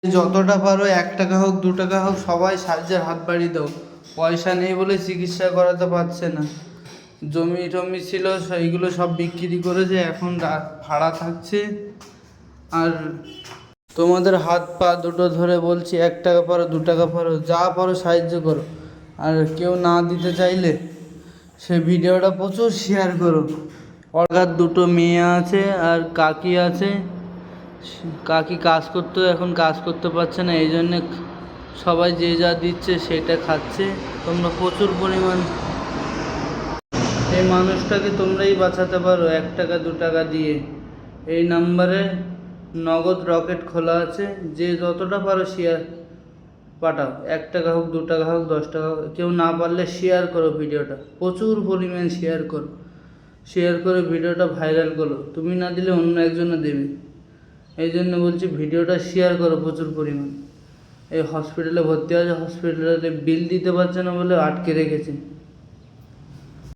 যতটা পারো 1 টাকা হোক 2 টাকা হোক সবাই সাহায্যের হাত বাড়িয়ে দাও। পয়সা নেই বলে চিকিৎসা করাতে পারছে না। জমি টমি ছিল সেইগুলো সব বিক্রি করেছে, এখন ভাড়া থাকছে। আর তোমাদের হাত পা দুটো ধরে বলছি, 1 টাকা পারো 2 টাকা পারো যা পারো সাহায্য করো। আর কেউ না দিতে চাইলে সে ভিডিওটা প্রচুর শেয়ার করো। ওর দুটো মেয়ে আছে আর কাকি আছে। কাকি এখন কাজ করতে পারছে না, এই জন্যে সবাই যে যা দিচ্ছে সেটা খাচ্ছে। তোমরা প্রচুর পরিমাণ এই মানুষটাকে তোমরাই বাঁচাতে পারো 1 টাকা 2 টাকা দিয়ে। এই নাম্বারে নগদ রকেট খোলা আছে, যে যতটা পারো শেয়ার পাঠাও। 1 টাকা হোক 2 টাকা হোক 10 টাকা হোক, কেউ না পারলে শেয়ার করো ভিডিওটা, প্রচুর পরিমাণ শেয়ার করো। শেয়ার করে ভিডিওটা ভাইরাল করো, তুমি না দিলে অন্য একজনে দেবে। এই জন্য বলছি ভিডিওটা শেয়ার করো প্রচুর পরিমাণ। এই হসপিটালে ভর্তি আছে, হসপিটালে বিল দিতে পারছে না বলে আটকে রেখেছে।